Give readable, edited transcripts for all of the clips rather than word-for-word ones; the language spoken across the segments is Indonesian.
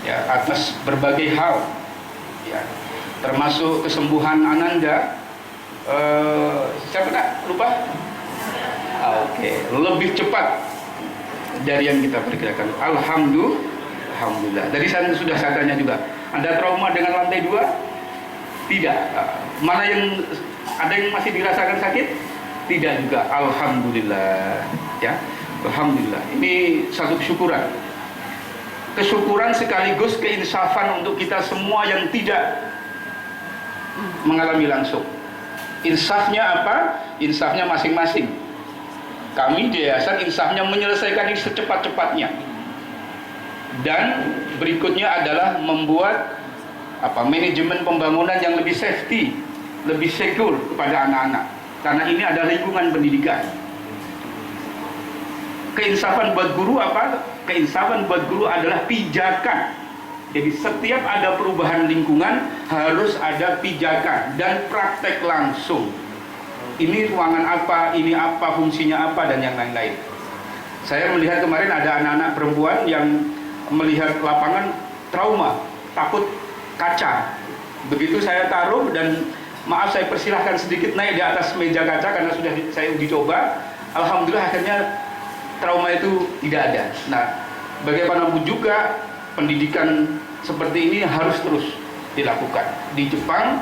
ya, atas berbagai hal, ya, termasuk kesembuhan Ananda. Siapa nak lupa? Oke, lebih cepat dari yang kita perkirakan. Alhamdulillah. Tadi saya sudah tanya juga, ada trauma dengan lantai 2? Tidak. Mana yang ada yang masih dirasakan sakit? Tidak juga. Alhamdulillah. Ya, alhamdulillah. Ini satu kesyukuran. Kesyukuran sekaligus keinsafan untuk kita semua yang tidak mengalami langsung. Insafnya apa? Insafnya masing-masing. Kami di yayasan insafnya menyelesaikan ini secepat-cepatnya. Dan berikutnya adalah membuat manajemen pembangunan yang lebih safety, lebih secure kepada anak-anak. Karena ini adalah lingkungan pendidikan. Keinsafan buat guru apa? Keinsafan buat guru adalah pijakan. Jadi setiap ada perubahan lingkungan harus ada pijakan dan praktek langsung. Ini ruangan apa, ini apa, fungsinya apa, dan yang lain-lain. Saya melihat kemarin ada anak-anak perempuan yang melihat lapangan trauma, takut kaca. Begitu saya taruh dan maaf saya persilahkan sedikit naik di atas meja kaca karena sudah saya uji coba. Alhamdulillah akhirnya trauma itu tidak ada. Nah, bagaimanapun juga pendidikan seperti ini harus terus dilakukan. Di Jepang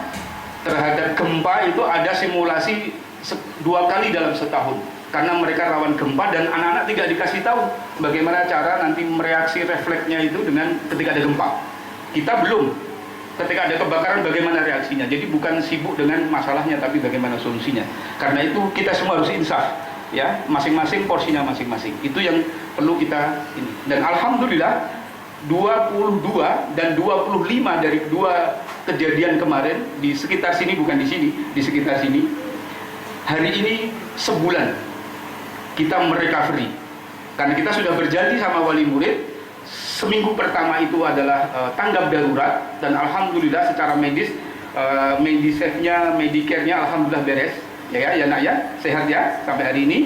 terhadap gempa itu ada simulasi 2 kali dalam setahun karena mereka rawan gempa dan anak-anak tidak dikasih tahu bagaimana cara nanti mereaksi refleksnya itu dengan ketika ada gempa. Kita belum. Ketika ada kebakaran bagaimana reaksinya. Jadi bukan sibuk dengan masalahnya tapi bagaimana solusinya. Karena itu kita semua harus insaf, ya, masing-masing porsinya masing-masing. Itu yang perlu kita ini. Dan alhamdulillah 22 dan 25 dari 2 kejadian kemarin di sekitar sini, bukan di sini, di sekitar sini. Hari ini sebulan kita merecovery. Karena kita sudah berjanji sama wali murid, seminggu pertama itu adalah tanggap darurat dan alhamdulillah secara medis, medisafenya, medicare-nya alhamdulillah beres. Ya nak ya, sehat ya sampai hari ini.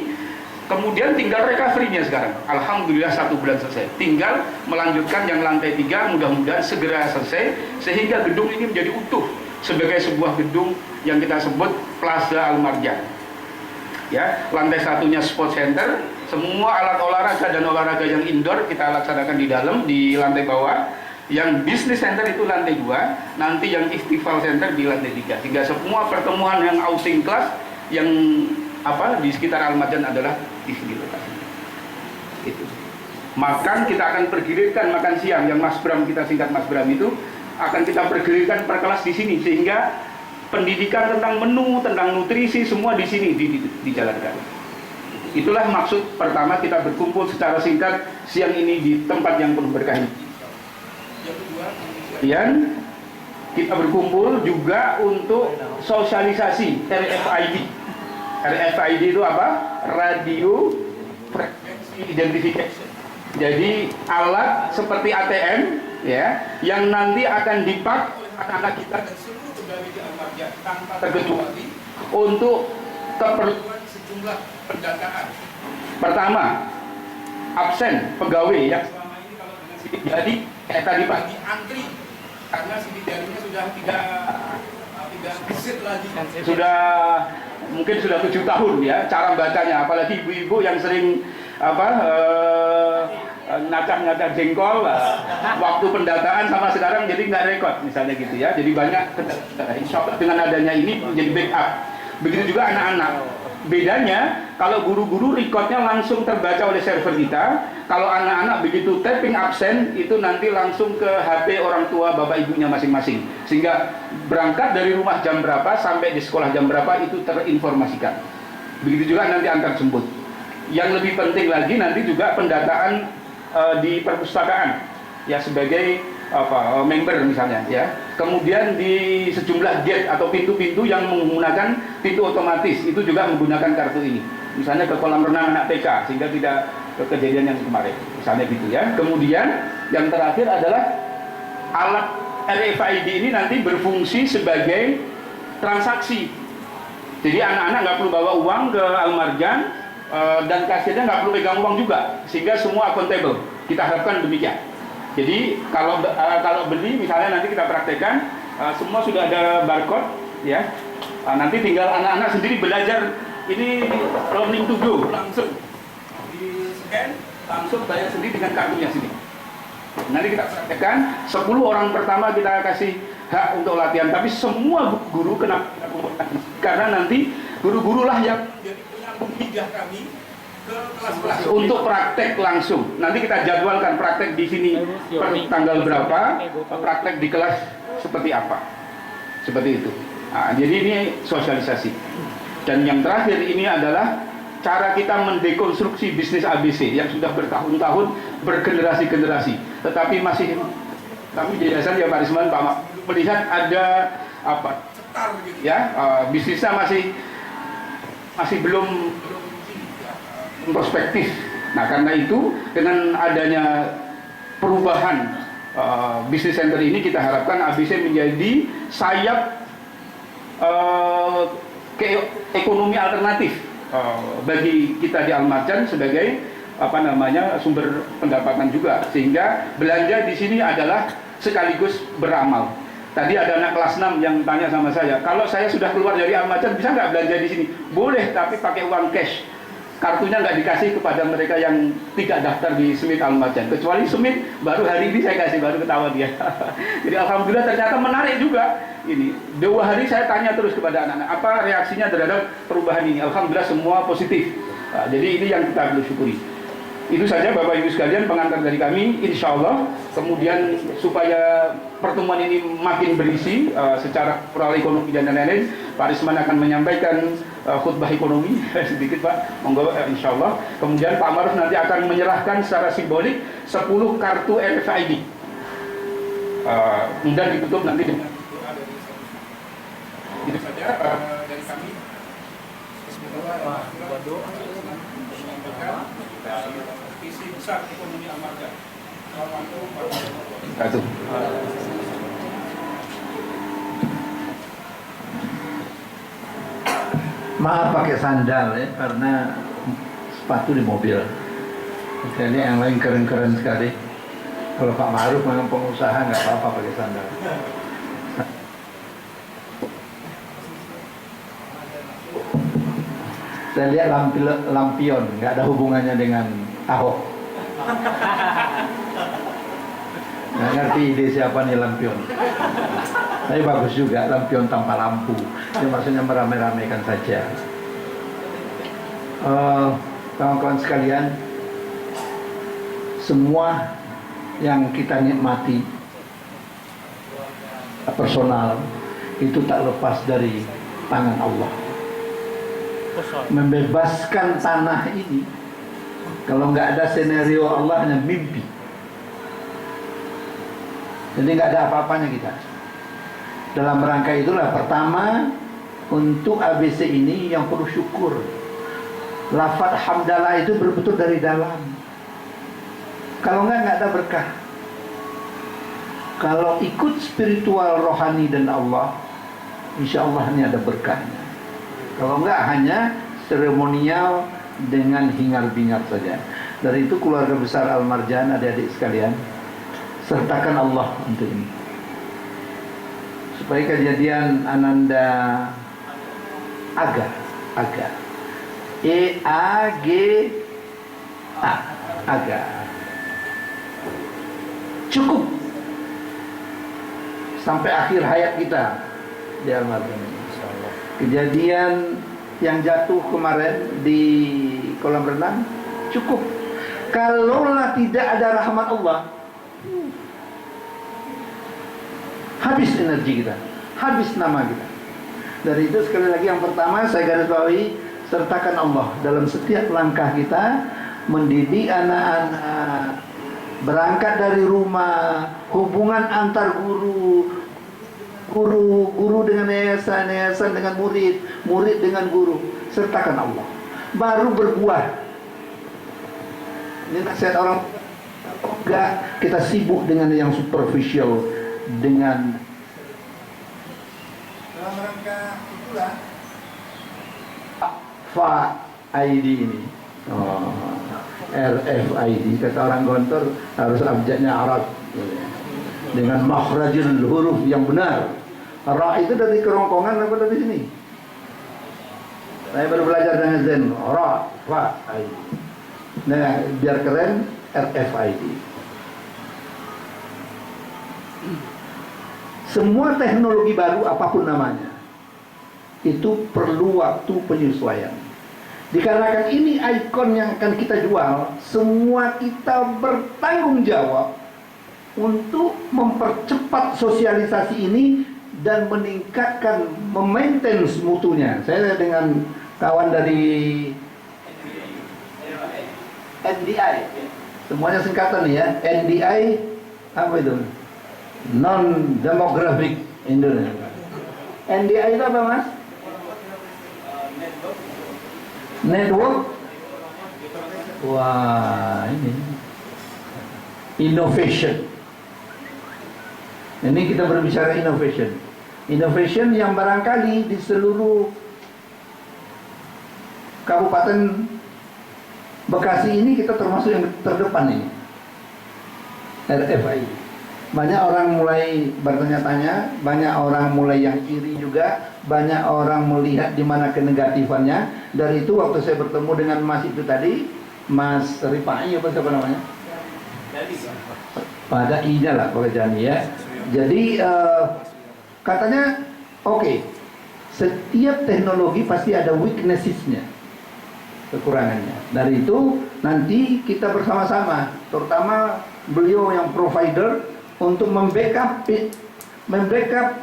Kemudian tinggal recovery-nya sekarang. Alhamdulillah 1 bulan selesai. Tinggal melanjutkan yang lantai 3 mudah-mudahan segera selesai sehingga gedung ini menjadi utuh sebagai sebuah gedung yang kita sebut Plaza Al-Marjan. Ya, lantai 1-nya sport center, semua alat olahraga dan olahraga yang indoor kita laksanakan di dalam di lantai bawah. Yang business center itu lantai 2, nanti yang Istiqlal Center di lantai 3. Sehingga semua pertemuan yang outing class yang di sekitar Al-Marjan adalah di sini lokasinya. Itu. Makan kita akan pergilirkan makan siang yang Mas Bram kita singkat Mas Bram itu akan kita pergilirkan per kelas di sini sehingga pendidikan tentang menu, tentang nutrisi semua di sini dijalankan. Itulah maksud pertama kita berkumpul secara singkat siang ini di tempat yang penuh berkah ini. Kemudian kita berkumpul juga untuk sosialisasi RFID. RFID itu apa? Radio Frequency Identification. Jadi alat seperti ATM ya, yang nanti akan dipakai oleh anak-anak kita dan seluruh pegawai di Al-Marjan tanpa terkecuali untuk keperluan sejumlah pendataan. Pertama, absen pegawai yang selama ini kalau dengan sidik jari kayak tadi pagi antri karena sidik jarinya sudah tidak visit lagi. Mungkin sudah 7 tahun ya cara bacanya, apalagi ibu-ibu yang sering ngacak-ngacak jengkol waktu pendataan sama sekarang jadi nggak rekod misalnya gitu ya. Jadi banyak insya Allah dengan adanya ini menjadi backup. Begitu juga anak-anak. Bedanya kalau guru-guru recordnya langsung terbaca oleh server kita. Kalau anak-anak begitu tapping absen itu nanti langsung ke HP orang tua bapak ibunya masing-masing. Sehingga berangkat dari rumah jam berapa sampai di sekolah jam berapa itu terinformasikan. Begitu juga nanti antar jemput. Yang lebih penting lagi nanti juga pendataan di perpustakaan ya sebagai member misalnya ya. Kemudian di sejumlah gate atau pintu-pintu yang menggunakan pintu otomatis itu juga menggunakan kartu ini. Misalnya ke kolam renang anak TK sehingga tidak ke kejadian yang kemarin. Misalnya gitu ya. Kemudian yang terakhir adalah alat RFID ini nanti berfungsi sebagai transaksi. Jadi anak-anak nggak perlu bawa uang ke Al-Marjan dan kasirnya nggak perlu pegang uang juga sehingga semua accountable. Kita harapkan demikian. Jadi kalau beli misalnya nanti kita praktekkan, semua sudah ada barcode ya. Nanti tinggal anak-anak sendiri belajar ini learning to do, langsung di scan, langsung bayar sendiri dengan kartunya sini. Nanti kita praktekkan 10 orang pertama kita kasih hak untuk latihan, tapi semua guru kenapa karena nanti guru-guru lah yang jadi penyambung lidah kami ke kelas-kelas untuk praktek langsung. Nanti kita jadwalkan praktek di sini per tanggal berapa, praktek di kelas seperti apa, seperti itu. Jadi ini sosialisasi. Dan yang terakhir ini adalah cara kita mendekonstruksi bisnis ABC yang sudah bertahun-tahun bergenerasi-generasi, tetapi masih kami di yayasan ya Pak Risman, Pak Mak, melihat ada apa cetar gitu ya, bisnisnya masih belum prospektif. Nah karena itu dengan adanya perubahan bisnis center ini kita harapkan ABC menjadi sayap ekonomi alternatif bagi kita di Al-Marjan sebagai sumber pendapatan juga, sehingga belanja di sini adalah sekaligus beramal. Tadi ada anak kelas 6 yang tanya sama saya, kalau saya sudah keluar dari Al-Marjan bisa nggak belanja di sini? Boleh, tapi pakai uang cash. Kartunya nggak dikasih kepada mereka yang tidak daftar di Smith Al-Marjan, kecuali Smith baru hari ini saya kasih, baru ketawa dia. Jadi alhamdulillah ternyata menarik juga ini. 2 hari saya tanya terus kepada anak-anak apa reaksinya terhadap perubahan ini. Alhamdulillah semua positif. Jadi ini yang kita perlu syukuri. Itu saja Bapak Ibu sekalian pengantar dari kami, insya Allah. Kemudian supaya pertemuan ini makin berisi secara plural ekonomi dan lain-lain, Pak Risman akan menyampaikan khutbah ekonomi sedikit Pak, monggo insya Allah. Kemudian Pak Maruf nanti akan menyerahkan secara simbolik 10 kartu RFID. Kemudian ditutup nanti dengan doa dari saya. Itu saja dari kami. Bismillahirrahmanirrahim. Visi besar ekonomi Al-Marjan. Maaf pakai sandal ya, karena sepatu di mobil. Jadi yang lain keren-keren sekali. Kalau Pak Maruf memang pengusaha nggak apa-apa pakai sandal. Saya lihat lampion, nggak ada hubungannya dengan Ahok. Nggak ngerti ide siapa nih lampion. Tapi bagus juga lampion tanpa lampu. Itu maksudnya merame-ramekan saja. Kawan-kawan sekalian, semua yang kita nikmati personal itu tak lepas dari tangan Allah. Membebaskan tanah ini, kalau nggak ada skenario Allah hanya mimpi. Jadi nggak ada apa-apanya kita. Dalam rangka itulah pertama untuk ABC ini yang perlu syukur. Lafaz hamdalah itu betul-betul dari dalam. Kalau nggak ada berkah. Kalau ikut spiritual rohani dan Allah, insya Allah ini ada berkahnya. Kalau enggak hanya seremonial dengan hingar-bingar saja. Dari itu keluarga besar Al-Marjan, adik-adik sekalian, sertakan Allah untuk ini. Supaya kejadian Ananda Aga E-A-G-A Aga cukup sampai akhir hayat kita di Al-Marjan. Kejadian yang jatuh kemarin di kolam renang cukup. Kalaulah tidak ada rahmat Allah, habis energi kita, habis nama kita. Dari itu sekali lagi yang pertama saya garis bawahi, sertakan Allah dalam setiap langkah kita, mendidik anak-anak, berangkat dari rumah, hubungan antar guru dengan yayasan dengan murid dengan guru, sertakan Allah, baru berbuah. Ini nasihat orang. Enggak, kita sibuk dengan yang superficial, dengan dalam rangka itulah ID ini. RFID kata orang Gontor harus abjadnya Arab. dengan makhrajul huruf yang benar. Ra itu dari kerongkongan apa dari sini? Saya baru belajar dengan Zen. Ra, Fa, I. Nah, biar keren RFID. Semua teknologi baru apapun namanya itu perlu waktu penyesuaian. Dikarenakan ini ikon yang akan kita jual, semua kita bertanggung jawab untuk mempercepat sosialisasi ini dan meningkatkan maintenance mutunya. Saya dengan kawan dari NDI, semuanya singkatan nih ya. NDI apa itu? Non Demographic Indonesia. NDI itu apa, Mas? Network. Wah, ini innovation. Ini kita berbicara innovation. Innovation yang barangkali di seluruh Kabupaten Bekasi ini kita termasuk yang terdepan ini. RFID. Banyak orang mulai bertanya-tanya, banyak orang mulai yang iri juga, banyak orang melihat di mana kenegatifannya. Dari itu waktu saya bertemu dengan Mas itu tadi, Mas Rifai apa siapa namanya? Pada I-nya lah Pak Jani ya. Jadi katanya oke, setiap teknologi pasti ada weaknesses-nya, kekurangannya. Dari itu nanti kita bersama-sama, terutama beliau yang provider, untuk membackup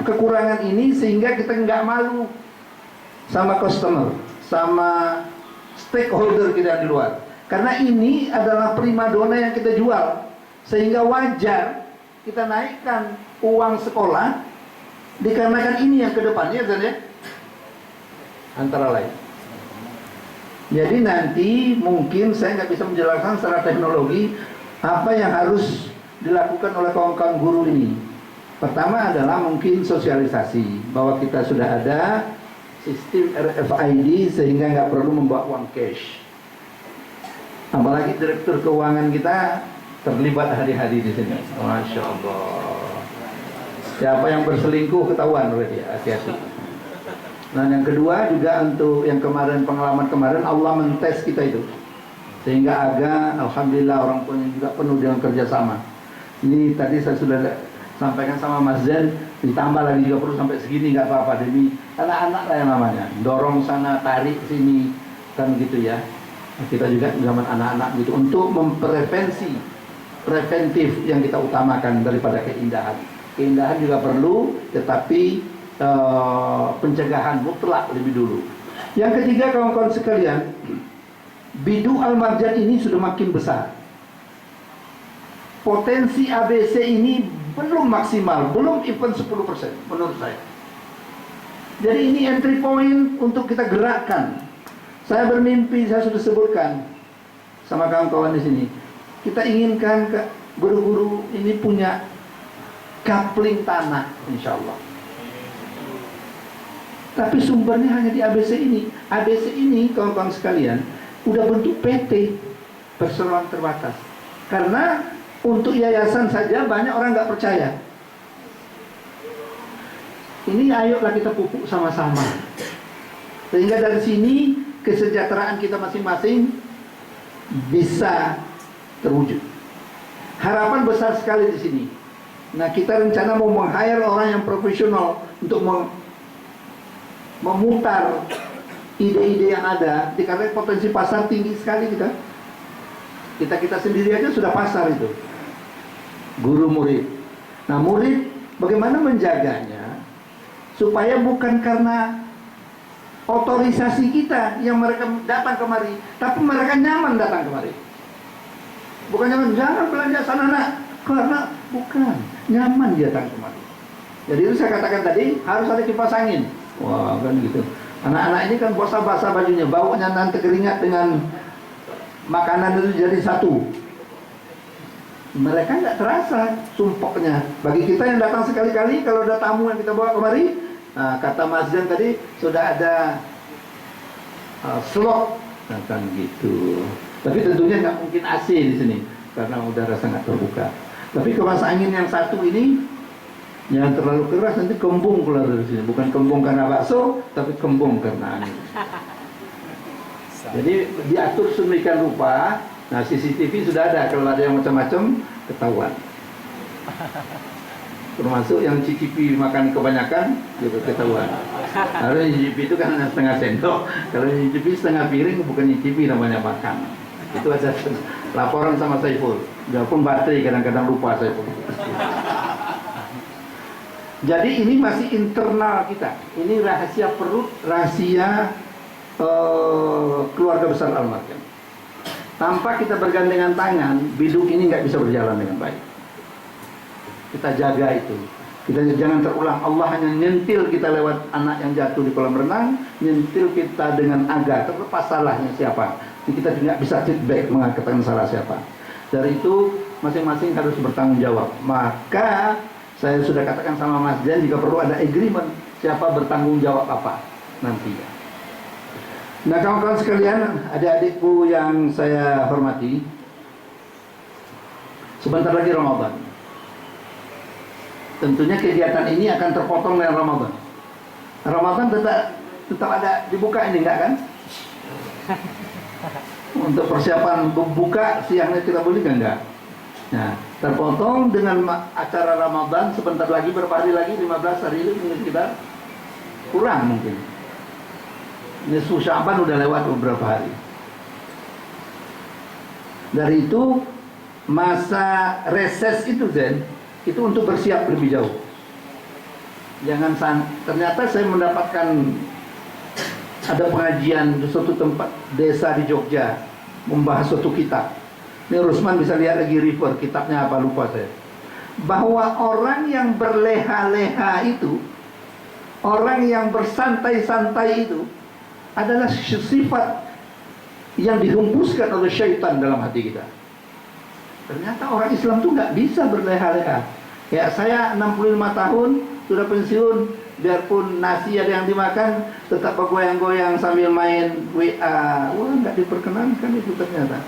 kekurangan ini sehingga kita nggak malu sama customer, sama stakeholder kita di luar. Karena ini adalah primadona yang kita jual, sehingga wajar kita naikkan uang sekolah dikarenakan ini yang kedepannya ya, antara lain. Jadi nanti mungkin saya nggak bisa menjelaskan secara teknologi apa yang harus dilakukan oleh kawan-kawan guru ini. Pertama adalah mungkin sosialisasi bahwa kita sudah ada sistem RFID sehingga nggak perlu membawa uang cash. Apalagi direktur keuangan kita terlibat hari-hari di sini. Masya Allah. Siapa yang berselingkuh ketahuan oleh dia, hati-hati. Nah yang kedua juga untuk yang kemarin, pengalaman kemarin, Allah mentes kita itu, sehingga agak alhamdulillah orang tuanya juga penuh dengan kerjasama. Ini tadi saya sudah sampaikan sama Mas Zen, ditambah lagi juga perlu sampai segini nggak apa-apa demi anak-anak lah yang namanya, dorong sana tarik sini kan gitu ya. Kita juga zaman anak-anak gitu untuk preventif yang kita utamakan daripada keindahan. Keindahan juga perlu, tetapi pencegahan mutlak lebih dulu. Yang ketiga kawan-kawan sekalian, bidu al-marjan ini sudah makin besar. Potensi ABC ini belum maksimal, belum even 10% menurut saya. Jadi ini entry point untuk kita gerakkan. Saya bermimpi, saya sudah sebutkan sama kawan-kawan di sini. Kita inginkan guru-guru ini punya coupling tanah, insya Allah. Tapi sumbernya hanya di ABC ini. ABC ini kawan-kawan sekalian udah bentuk PT, perseroan terbatas. Karena untuk yayasan saja banyak orang nggak percaya. Ini ayolah kita pupuk sama-sama, sehingga dari sini kesejahteraan kita masing-masing bisa terwujud. Harapan besar sekali di sini. Nah kita rencana mau meng-hire orang yang profesional untuk memutar ide-ide yang ada, dikarenakan potensi pasar tinggi sekali kita sendiri aja sudah pasar itu. Guru murid. Nah murid bagaimana menjaganya supaya bukan karena otorisasi kita yang mereka datang kemari, tapi mereka nyaman datang kemari. Bukan nyaman, jangan belanja sana nak, karena bukan nyaman dia datang kemari. Jadi itu saya katakan tadi harus ada kipas angin. Wah kan gitu. Anak-anak ini kan basah-basah bajunya, baunya nanti keringat dengan makanan itu jadi satu. Mereka nggak terasa sumpoknya. Bagi kita yang datang sekali-kali, kalau ada tamu yang kita bawa kemari, nah, kata Mas Jan tadi sudah ada slot, nah, kan gitu. Tapi tentunya nggak mungkin AC di sini karena udara sangat terbuka. Tapi kipas angin yang satu ini jangan terlalu keras, nanti kembung keluar dari sini. Bukan kembung karena bakso, tapi kembung karena angin. Jadi diatur sedemikian rupa. Nah, CCTV sudah ada, kalau ada yang macam-macam ketahuan. Termasuk yang cicipi makan kebanyakan juga ketahuan. Kalau yang cicipi itu kan setengah sendok, kalau yang cicipi setengah piring bukan cicipi, namanya makan. Itu ada laporan sama Saiful. Walaupun baterai kadang-kadang lupa Saiful. Jadi ini masih internal kita. Ini rahasia perut, rahasia keluarga besar almarhum. Tanpa kita bergandengan tangan, biduk ini nggak bisa berjalan dengan baik. Kita jaga itu. Kita jangan terulang. Allah hanya nyentil kita lewat anak yang jatuh di kolam renang, nyentil kita dengan aga. Terlepas salahnya siapa. Kita tidak bisa feedback mengatakan salah siapa. Dari itu masing-masing harus bertanggung jawab. Maka saya sudah katakan sama Mas Jan, jika perlu ada agreement siapa bertanggung jawab apa nantinya. Nah, kawan-kawan sekalian, adik-adikku yang saya hormati, sebentar lagi Ramadan. Tentunya kegiatan ini akan terpotong dengan Ramadan. Ramadan tetap ada dibuka ini, enggak kan? Untuk persiapan buka siangnya kita boleh kan enggak? Nah, terpotong dengan acara Ramadan sebentar lagi, berapa hari lagi? 15 hari itu mungkin kita kurang mungkin. Nisfu Sya'ban udah lewat beberapa hari. Dari itu masa reses itu Zen, itu untuk bersiap lebih jauh. Ternyata saya mendapatkan ada pengajian di suatu tempat desa di Jogja membahas suatu kitab. Ini Rusman bisa lihat lagi refer kitabnya apa lupa saya. Bahwa orang yang berleha-leha itu, orang yang bersantai-santai itu adalah sifat yang dihembuskan oleh syaitan dalam hati kita. Ternyata orang Islam tuh nggak bisa berleha-leha. Ya, saya 65 tahun sudah pensiun, biarpun nasi ada yang dimakan, tetap bergoyang-goyang sambil main WA. Wah, nggak diperkenankan itu ternyata.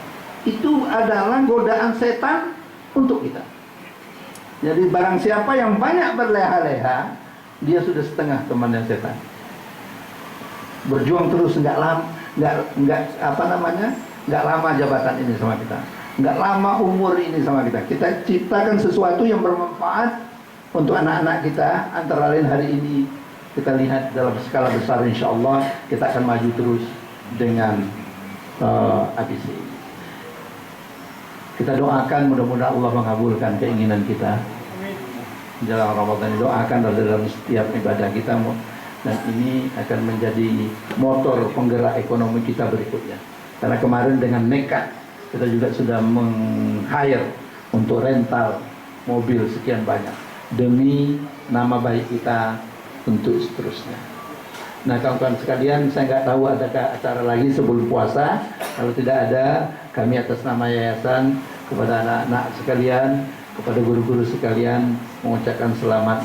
Itu adalah godaan setan untuk kita. Jadi barang siapa yang banyak berleha-leha, dia sudah setengah temannya setan. Berjuang terus nggak lama jabatan ini sama kita, nggak lama umur ini sama kita. Kita ciptakan sesuatu yang bermanfaat untuk anak-anak kita. Antara lain hari ini kita lihat dalam skala besar, insya Allah kita akan maju terus dengan ABC. Kita doakan mudah-mudahan Allah mengabulkan keinginan kita dalam Ramadan. Doakan dalam setiap ibadah kita, dan ini akan menjadi motor penggerak ekonomi kita berikutnya. Karena kemarin dengan nekat kita juga sudah meng-hire untuk rental mobil sekian banyak demi nama baik kita untuk seterusnya. Nah, kawan-kawan sekalian, saya nggak tahu adakah acara lagi sebelum puasa. Kalau tidak ada, kami atas nama yayasan kepada anak-anak sekalian, kepada guru-guru sekalian mengucapkan selamat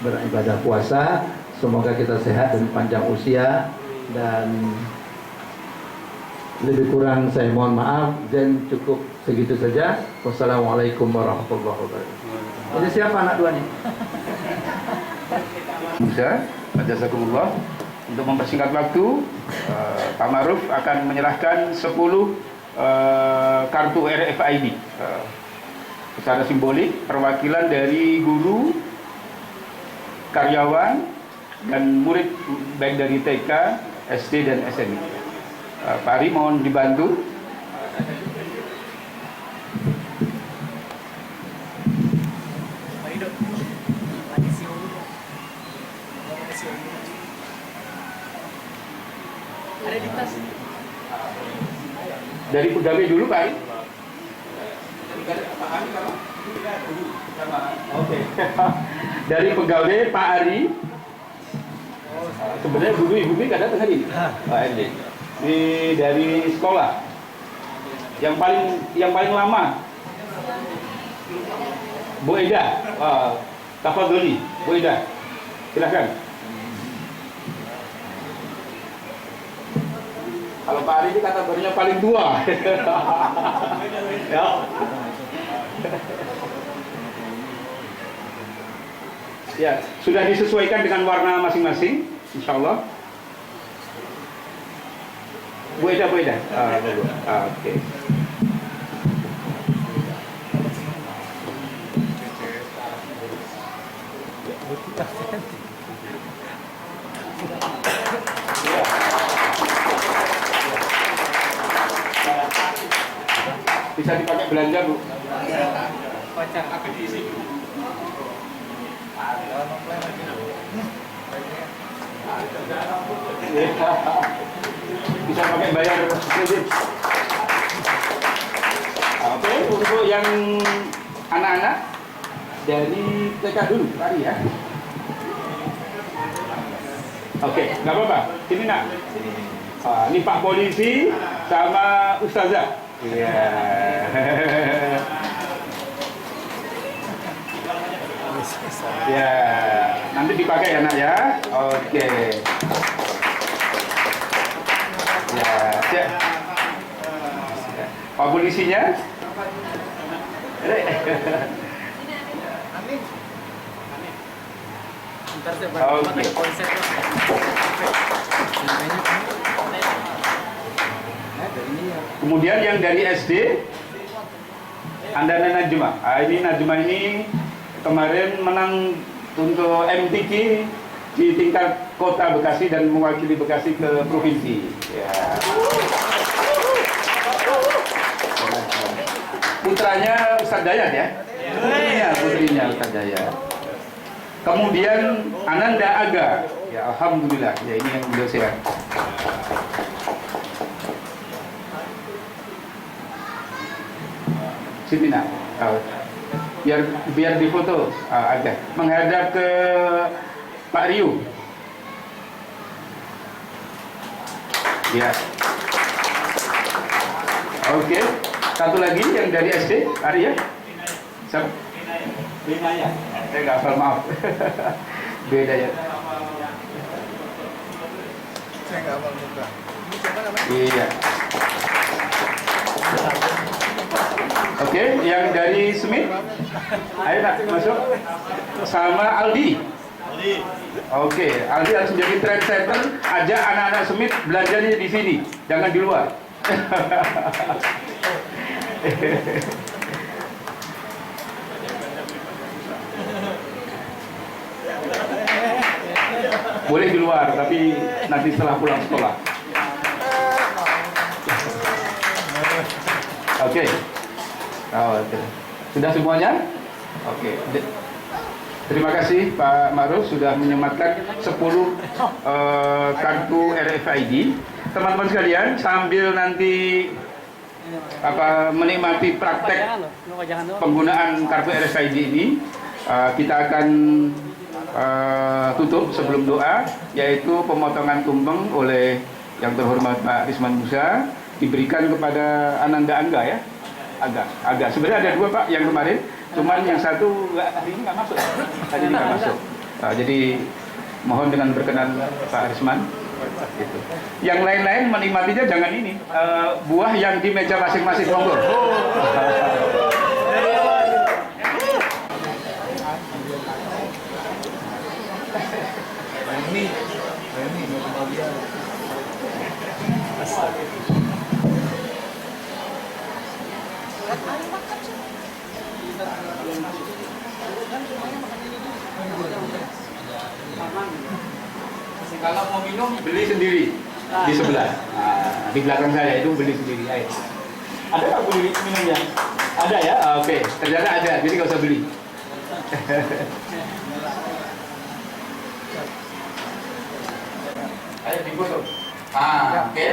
beribadah puasa. Semoga kita sehat dan panjang usia, dan lebih kurang saya mohon maaf, dan cukup segitu saja. Wassalamualaikum warahmatullahi wabarakatuh. Ini siapa anak dua nih? Musa, jazakumullah. Untuk mempersingkat waktu, Pak Maruf akan menyerahkan 10 kartu RFID secara simbolik, perwakilan dari guru, karyawan, dan murid baik dari TK, SD, dan SMA. Pak Ari mohon dibantu. Ada di tas. Dari pegawai dulu Pak Ari. Oke. Dari pegawai Pak Ari. Sebenarnya dulu Ibu Bi ada tengah ini. Pak Ari. Ini dari sekolah. Yang paling lama. Bu Eda. Tafadholi, Bu Eda. Silakan. Kalau Pak Ari ini kategorinya paling tua. Ya. Ya, sudah disesuaikan dengan warna masing-masing, insya Allah. Bu Eda. Oke. Bisa dipakai belanja, Bu. Bisa pakai bayar kredit. Oke, untuk yang anak-anak dari TK dulu tadi ya. Oke, nggak apa-apa. Sini nak. Ini Pak Polisi sama Ustazah. Iya. Ya, nanti dipakai ya nak ya. Oke. Ya. Pak Polisinya. Oke. Kemudian yang dari SD, Andana Najma. Ini Najma ini kemarin menang untuk MTQ di tingkat kota Bekasi dan mewakili Bekasi ke provinsi. Ya. Putranya Ustadz Dayat ya? Putrinya Ustadz Dayat. Kemudian Ananda Aga. Ya, alhamdulillah. Ya, ini yang beliau sehat. Sini nak. Biar difoto agak menghadap ke Pak Riu. Ya. Oke. Satu lagi yang dari SD, Arya. Siapa? Binaya. Saya nggak hafal, maaf. Beda ya. Saya nggak hafal juga. Iya. Oke, yang dari Smith, ayo nak masuk sama Aldi. Oke, Aldi harus menjadi trendsetter. Ajak anak-anak Smith belanjanya di sini, jangan di luar. Boleh di luar, tapi nanti setelah pulang sekolah. Oke. Sudah semuanya? Oke. Terima kasih Pak Maruf sudah menyematkan 10 kartu RFID. Teman-teman sekalian, sambil nanti menikmati praktek penggunaan kartu RFID ini, kita akan tutup sebelum doa, yaitu pemotongan tumpeng oleh yang terhormat Pak Risman Musa diberikan kepada Ananda Angga ya. Agak. Sebenarnya ada 2 Pak yang kemarin, cuman yang satu hari ini nggak masuk. Hari ini nggak masuk. Jadi mohon dengan berkenan Pak Risman. Gitu. Yang lain-lain menikmatinya jangan ini buah yang di meja masing-masing monggo. Kalau mau minum beli sendiri di sebelah. Di belakang saya itu beli sendiri air. Ada nggak beli minumnya? Ada ya? Oke. Ternyata ada, jadi nggak usah beli. Ayo difoto. Oke.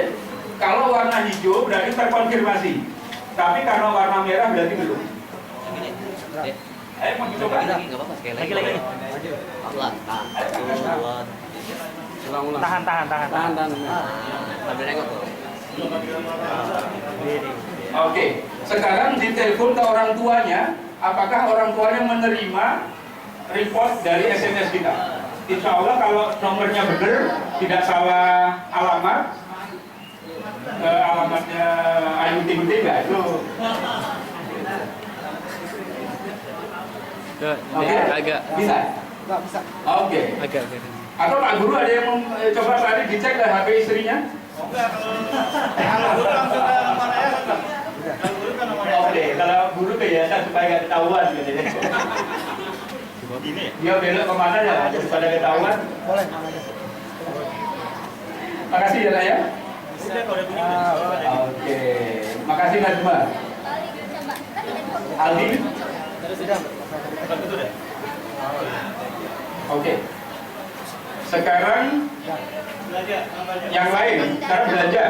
Kalau warna hijau berarti terkonfirmasi. Tapi karena warna merah berarti belum. Ayo mau dicoba. Lagi nggak apa-apa sekali lagi. Allah. Tahan. Sambil nengok tuh. Oke. Sekarang ditelepon ke orang tuanya. Apakah orang tuanya menerima report dari SMS kita? Insya Allah kalau nomornya benar, tidak salah alamat, alamatnya Ayu Timur Tiga itu. Oke, agak bisa. Oke. agak Atau Pak Guru ada yang mau coba tadi dicek lah HP istrinya? Oke, kalau guru biasa supaya nggak ketahuan gitu ya. Ini dia belok kemana ya supaya ketahuan? Boleh. Makasih ya Nak ya. Oke, makasih Najma. Aldi. Oke. Sekarang yang lain, sekarang belanja.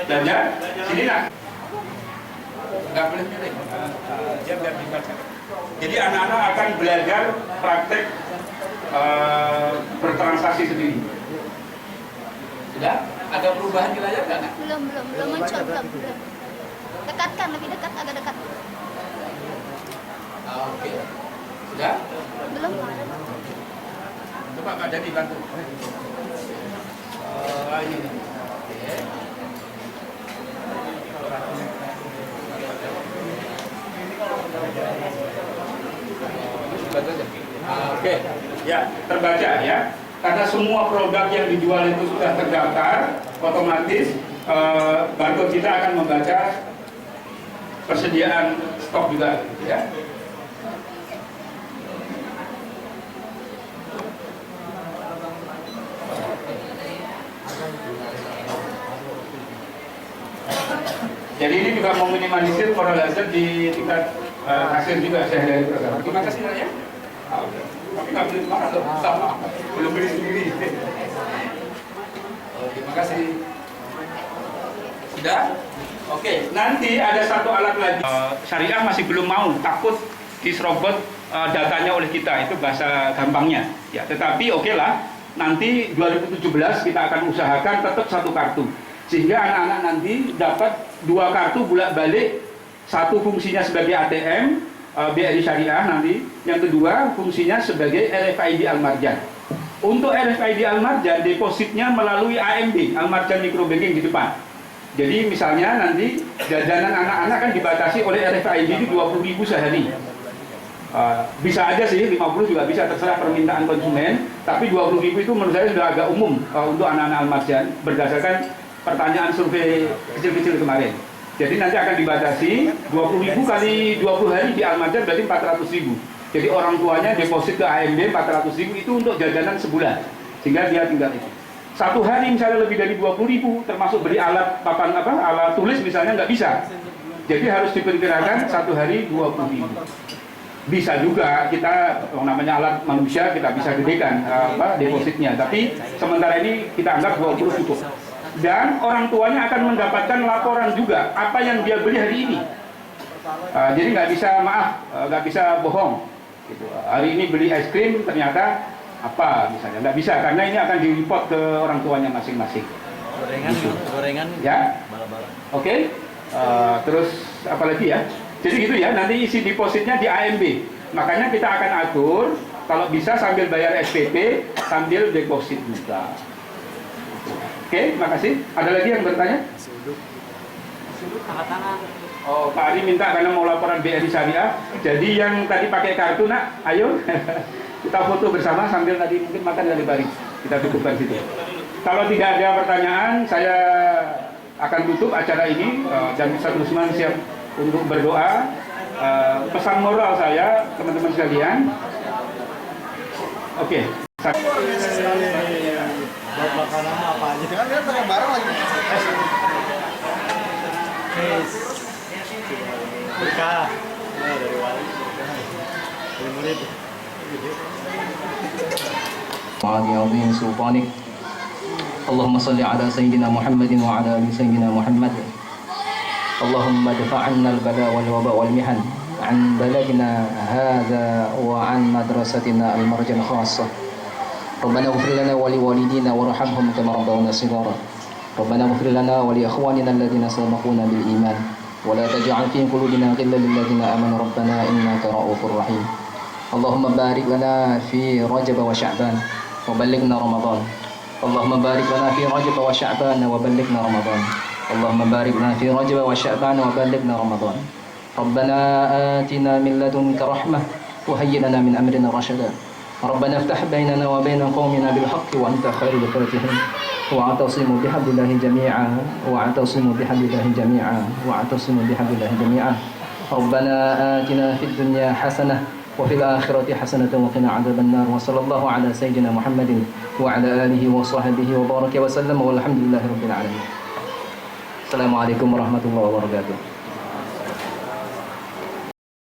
Belanja, sini Nak. Nggak boleh milih. Dia biar dibaca. Jadi anak-anak akan belajar praktek bertransaksi sendiri. Sudah? Ada perubahan di layar nggak Nak? Belum muncul, belum. Dekatkan, lebih dekat, agak dekat. Oke. Sudah? Belum. Coba Pak Jadi bantu. Ini. Oke. Oke, ya terbaca ya. Karena semua produk yang dijual itu sudah terdaftar, otomatis barcode kita akan membaca persediaan stok juga, ya. Jadi ini juga meminimalisir moral hazard di tingkat hasil juga sehari-hari program. Terima kasih Nak ya. Tapi nggak beli marah loh, sama belum beli sendiri. Terima kasih. Sudah? Oke, nanti ada satu alat lagi. Syariah masih belum mau, takut diserobot datanya oleh kita, itu bahasa gampangnya. Ya, tetapi oke lah, nanti 2017 kita akan usahakan tetap satu kartu. Sehingga anak-anak nanti dapat 2 kartu bolak-balik, satu fungsinya sebagai ATM, BRI Syariah nanti, yang kedua fungsinya sebagai RFID Al-Marjan. Untuk RFID Al-Marjan, depositnya melalui AMB, Al-Marjan Microbanking di depan. Jadi misalnya nanti jajanan anak-anak kan dibatasi oleh RFID itu 20.000 sehari. Bisa aja sih, 50 juga bisa, terserah permintaan konsumen, tapi 20.000 itu menurut saya sudah agak umum untuk anak-anak Al-Marjan, berdasarkan pertanyaan survei kecil-kecil kemarin. Jadi nanti akan dibatasi 20.000 kali 20 hari di Al-Marjan berarti 400.000. Jadi orang tuanya deposit ke AMB 400.000 itu untuk jajanan sebulan, sehingga dia tinggal itu. Satu hari misalnya lebih dari 20.000, termasuk beli alat alat tulis misalnya nggak bisa. Jadi harus diperkirakan satu hari 20.000. Bisa juga kita namanya alat manusia kita bisa gedekan depositnya, tapi sementara ini kita anggap 20 cukup. Dan orang tuanya akan mendapatkan laporan juga apa yang dia beli hari ini. Jadi nggak bisa nggak bisa bohong. Gitu. Hari ini beli es krim ternyata apa misalnya, nggak bisa karena ini akan di-report ke orang tuanya masing-masing. Gorengan ya. Oke. Terus apa lagi ya? Jadi gitu ya, nanti isi depositnya di AMB. Makanya kita akan atur kalau bisa sambil bayar SPP sambil deposit juga. Oke, makasih. Ada lagi yang bertanya? Oh, Pak Ari minta karena mau laporan BRI Syariah. Jadi yang tadi pakai kartu Nak, ayo kita foto bersama sambil tadi mungkin makan dari baris. Kita cukupkan situ. Kalau tidak ada pertanyaan, saya akan tutup acara ini dan Ustaz Usman siap untuk berdoa. Pesan moral saya, teman-teman sekalian. Oke. Makanan apa aja? Kan kita pakai barang lagi. Berkah. Dari wali. Dari murid. Ma'adiyadhin sultanik. Allahumma salli ala Sayyidina Muhammadin wa ala ali Sayyidina Muhammad. Allahumma dafa'anna al-bala wal-waba wal-mihan an baladina hadha wa an madrasatina al-marjan khassah. ربنا اغفر لنا ولوالدينا وارحمهم كما ربونا صغارا ربنا اغفر لنا ولإخواننا الذين سبقونا بالإيمان ولا تجعل في قلوبنا غلا للذين آمنوا ربنا إنك رؤوف رحيم اللهم بارك لنا في رجب وشعبان وبلغنا رمضان اللهم بارك لنا في رجب وشعبان وبلغنا رمضان اللهم بارك لنا في رجب وشعبان وبلغنا رمضان ربنا آتنا من لدنك رحمة وهيئ لنا من أمرنا رشدا ربنا افتح بيننا وبين قومنا بالحق وأنت خير الفاتحين واعتصموا بحبل الله جميعا واعتصموا بحبل الله جميعا واعتصموا بحبل الله جميعا ربنا آتنا في الدنيا حسنة وفي الآخرة حسنة وقنا عذاب النار وصلى الله على سيدنا محمد وعلى آله وصحبه وبارك وسلم والحمد لله رب العالمين. السلام عليكم ورحمة الله وبركاته.